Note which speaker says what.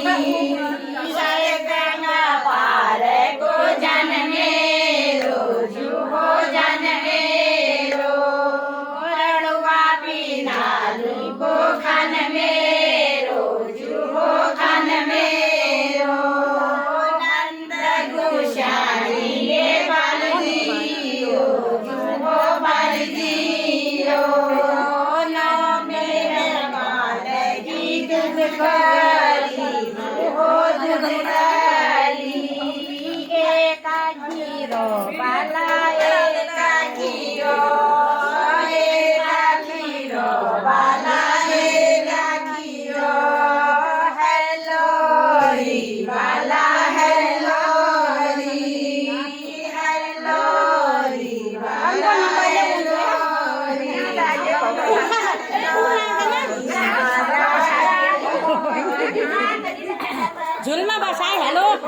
Speaker 1: जय गंगा पार को जन मेरो जुहो जन मेरो रड़ुआ पीनालू को खन मेरो जुहो खन मेरो नंद गोसाई ये बल दियो जुहो बल दियो नो मेरे मात की दूध करी जुहो दूध करी एका हीरो बाला एका हीरो बाला एका हीरो हेलो री बाला हेलो री बाला
Speaker 2: झुलमा बसाई हेलो